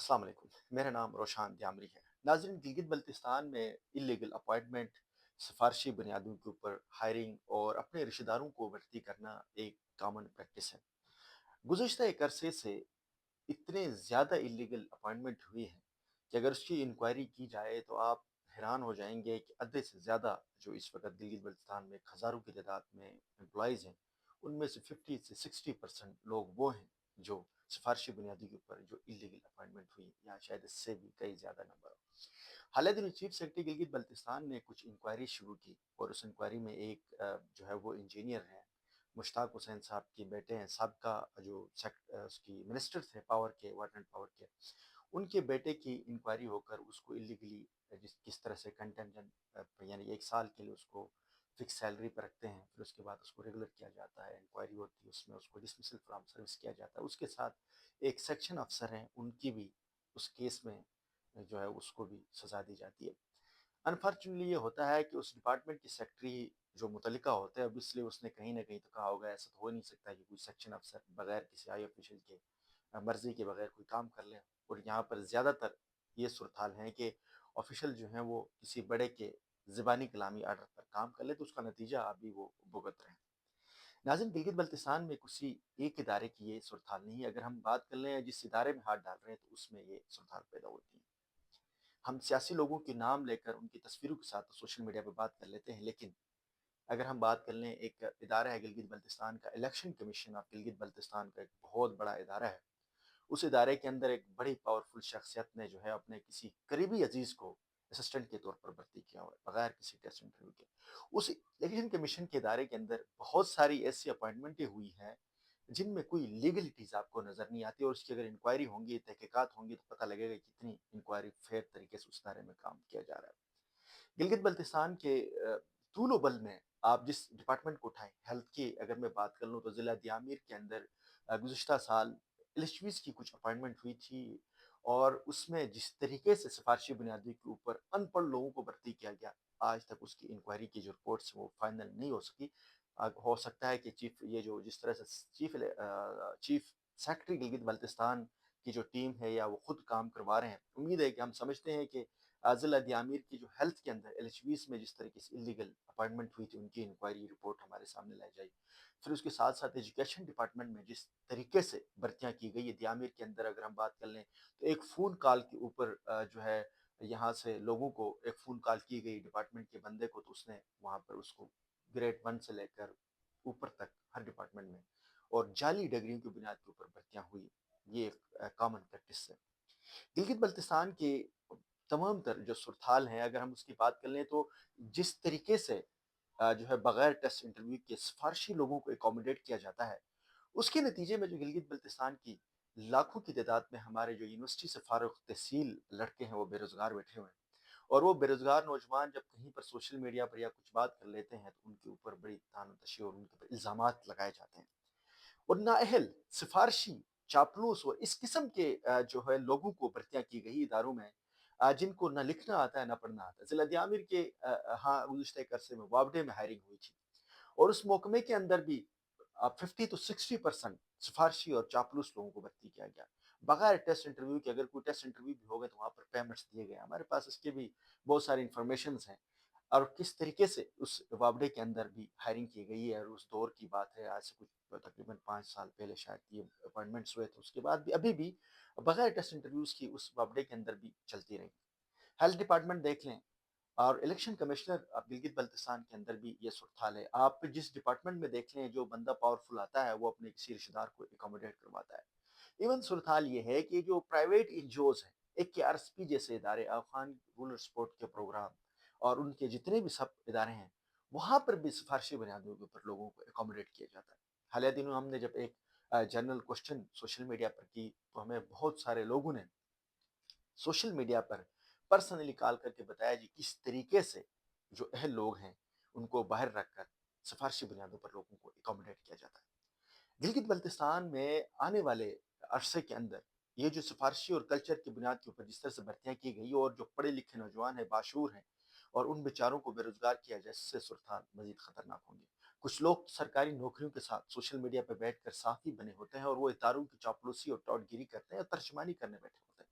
السلام علیکم، میرا نام روشان دیامری ہے۔ ناظرین، گلگت بلتستان میں اللیگل اپوائنٹمنٹ، سفارشی بنیادوں کے اوپر ہائرنگ اور اپنے رشتہ داروں کو بھرتی کرنا ایک کامن پریکٹس ہے۔ گزشتہ ایک عرصے سے اتنے زیادہ اللیگل اپوائنٹمنٹ ہوئی ہیں کہ اگر اس کی انکوائری کی جائے تو آپ حیران ہو جائیں گے کہ ادھے سے زیادہ جو اس وقت گلگت بلتستان میں ہزاروں کی تعداد میں امپلائیز ہیں، ان میں سے 50 سے 60% لوگ وہ ہیں جو سفارشی بنیادی کے اوپر جو اللیگل اپوائنٹمنٹ ہوئی، یا شاید اس سے بھی کئی زیادہ نمبر ہو۔ حالیہ دنوں چیف سیکرٹری گلگت بلتستان نے کچھ انکوائری شروع کی، اور اس انکوائری میں ایک جو ہے وہ انجینئر ہیں، مشتاق حسین صاحب کے بیٹے ہیں، سابقہ جو اس کی منسٹر تھے پاور کے، واٹر اینڈ پاور کے، ان کے بیٹے کی انکوائری ہو کر اس کو اللیگلی کس طرح سے کنٹینجنٹ یعنی ایک سال کے لیے اس کو فکس سیلری پر رکھتے ہیں، پھر اس کے بعد اس کو ریگولر کیا جاتا ہے، انکوائری ہوتی ہے، اس میں اس کو ڈسمسل فرام سروس کیا جاتا ہے۔ اس کے ساتھ ایک سیکشن افسر ہیں، ان کی بھی اس کیس میں جو ہے اس کو بھی سزا دی جاتی ہے۔ انفارچونیٹلی یہ ہوتا ہے کہ اس ڈپارٹمنٹ کی سیکٹری جو متعلقہ ہوتا ہے، اب اس لیے اس نے کہیں نہ کہیں تو کہا ہوگا ایسا تو ہو نہیں سکتا کہ کوئی سیکشن افسر بغیر کسی آئی آفیشل کے مرضی کے بغیر کوئی کام کر لیں، اور یہاں پر زیادہ تر یہ صورتحال ہیں کہ آفیشل جو ہیں وہ کسی بڑے کے زبانی کلامی آرڈر پر کام کر لے تو اس کا نتیجہ ابھی وہ بھگت رہے ہیں۔ ناظرین، گلگت بلتستان میں کسی ایک ادارے کی یہ صورتحال نہیں ہے، اگر ہم بات کر لیں جس ادارے میں ہاتھ ڈال رہے ہیں تو اس میں یہ صورتحال پیدا ہوتی ہے۔ ہم سیاسی لوگوں کے نام لے کر ان کی تصویروں کے ساتھ سوشل میڈیا پہ بات کر لیتے ہیں، لیکن اگر ہم بات کر لیں، ایک ادارہ ہے گلگت بلتستان کا election commission of Gilgit Baltistan کا، ایک بہت بڑا ادارہ ہے۔ اس ادارے کے اندر ایک بڑی پاورفل شخصیت نے جو ہے اپنے کسی قریبی عزیز کو اسسٹنٹ کے طور پر بھرتی کیا ہوا ہے بغیر کسی ٹیسٹ انٹرویو کے۔ اس الیکشن کمیشن کے ادارے کے اندر بہت ساری ایسی اپوائنٹمنٹیں ہوئی ہیں جن میں کوئی لیگلٹیز آپ کو نظر نہیں آتی، اور اس کی اگر انکوائری ہوں گی، تحقیقات ہوں گی، تو پتہ لگے گا کہ کتنی انکوائری فیئر طریقے سے اس ادارے میں کام کیا جا رہا ہے۔ گلگت بلتستان کے طول و بل میں آپ جس ڈپارٹمنٹ کو اٹھائیں، ہیلتھ کی اگر میں بات کر لوں تو ضلع دیامیر کے اندر گزشتہ سال ایلچویز کی کچھ اپوائنٹمنٹ ہوئی تھی، اور اس میں جس طریقے سے سفارشی بنیادی کے اوپر ان پڑھ لوگوں کو بھرتی کیا گیا، آج تک اس کی انکوائری کی جو رپورٹس وہ فائنل نہیں ہو سکی۔ ہو سکتا ہے کہ جس طرح سے چیف سیکرٹری گلگت بلتستان کی جو ٹیم ہے یا وہ خود کام کروا رہے ہیں، امید ہے کہ ہم سمجھتے ہیں کہ ضلع دیامیر کی جو ہیلتھ کے اندر ایل ایچ ویز میں جس طریقے سے اللیگل اپوائنٹمنٹ ہوئی تھی، ان کی انکوائری رپورٹ ہمارے سامنے لائی جائے۔ پھر اس کے ساتھ ساتھ ایجوکیشن ڈپارٹمنٹ میں جس طریقے سے بھرتیاں کی گئی ہے دیامیر کے اندر، اگر ہم بات کر لیں تو ایک فون کال کے اوپر جو ہے یہاں سے لوگوں کو ایک فون کال کی گئی ڈپارٹمنٹ کے بندے کو، تو اس نے وہاں پر اس کو گریڈ 1 سے لے کر اوپر تک ہر ڈپارٹمنٹ میں اور جعلی ڈگریوں کی بنیاد کے اوپر بھرتیاں ہوئی۔ یہ ایک کامن پریکٹس ہے گلگت بلتستان کے تمام تر جو صورتحال ہیں۔ اگر ہم اس کی بات کر لیں تو جس طریقے سے جو ہے بغیر ٹیسٹ انٹرویو کے سفارشی لوگوں کو اکوموڈیٹ کیا جاتا ہے، اس کے نتیجے میں جو گلگت بلتستان کی لاکھوں کی تعداد میں ہمارے جو یونیورسٹی سے فارغ تحصیل لڑکے ہیں وہ بے روزگار بیٹھے ہوئے ہیں، اور وہ بے روزگار نوجوان جب کہیں پر سوشل میڈیا پر یا کچھ بات کر لیتے ہیں تو ان کے اوپر بڑی تان و تشی اور ان کے اوپر الزامات لگائے جاتے ہیں، اور نااہل سفارشی چاپلوس اور اس قسم کے جو ہے لوگوں کو بھرتیاں کی گئی اداروں میں، جن کو نہ لکھنا آتا ہے نہ پڑھنا آتا ہے۔ ضلع دیامیر کے ہاں گزشتہ ایک عرصے میں وابڈے میں ہائرنگ ہوئی تھی، اور اس محکمے کے اندر بھی 50 to 60% سفارشی اور چاپلوس لوگوں کو بھرتی کیا گیا بغیر ٹیسٹ انٹرویو کے۔ اگر کوئی ٹیسٹ انٹرویو بھی ہوگا تو وہاں پر پیمنٹس دیے گئے، ہمارے پاس اس کے بھی بہت ساری انفارمیشنز ہیں، اور کس طریقے سے اس وابڈے کے اندر بھی ہائرنگ کی گئی ہے۔ اور اس دور کی بات ہے، آج سے کچھ تقریباً 5 سال پہلے شاید یہ اپوائنٹمنٹس ہوئے تھے، اس کے بعد بھی ابھی بھی بغیر ٹیسٹ انٹرویوز کی اس وابڈے کے اندر بھی چلتی رہی۔ ہیلتھ ڈپارٹمنٹ دیکھ لیں، اور الیکشن کمشنر اب گلگت بلتستان کے اندر بھی یہ صورتحال ہے۔ آپ جس ڈپارٹمنٹ میں دیکھ لیں، جو بندہ پاورفل آتا ہے وہ اپنے کسی رشتہ دار کو اکوموڈیٹ کرواتا ہے۔ ایون صورتحال یہ ہے کہ جو پرائیویٹ انجوز ہیں، ایک کے آر ایس پی جیسے ادارے، افغان رولر سپورٹ کے پروگرام اور ان کے جتنے بھی سب ادارے ہیں، وہاں پر بھی سفارشی بنیادوں کے اوپر لوگوں کو اکوموڈیٹ کیا جاتا ہے۔ حالیہ دنوں ہم نے جب ایک جنرل کوشچن سوشل میڈیا پر کی تو ہمیں بہت سارے لوگوں نے سوشل میڈیا پر پرسنلی کال کر کے بتایا جی کس طریقے سے جو اہل لوگ ہیں ان کو باہر رکھ کر سفارشی بنیادوں پر لوگوں کو اکوموڈیٹ کیا جاتا ہے۔ گلگت بلتستان میں آنے والے عرصے کے اندر یہ جو سفارشی اور کلچر کی بنیاد کے اوپر جس طرح سے بھرتیاں کی گئی اور جو پڑھے لکھے نوجوان ہیں، باشعور ہیں، اور ان بیچاروں کو بے روزگار کیا جائے، اس سے صورتحال مزید خطرناک ہوں گے۔ کچھ لوگ سرکاری نوکریوں کے ساتھ سوشل میڈیا پہ بیٹھ کر صحافی بنے ہوتے ہیں، اور وہ اداروں کی چاپلوسی اور ٹاٹ گیری کرتے ہیں اور ترجمانی کرنے بیٹھے ہوتے ہیں۔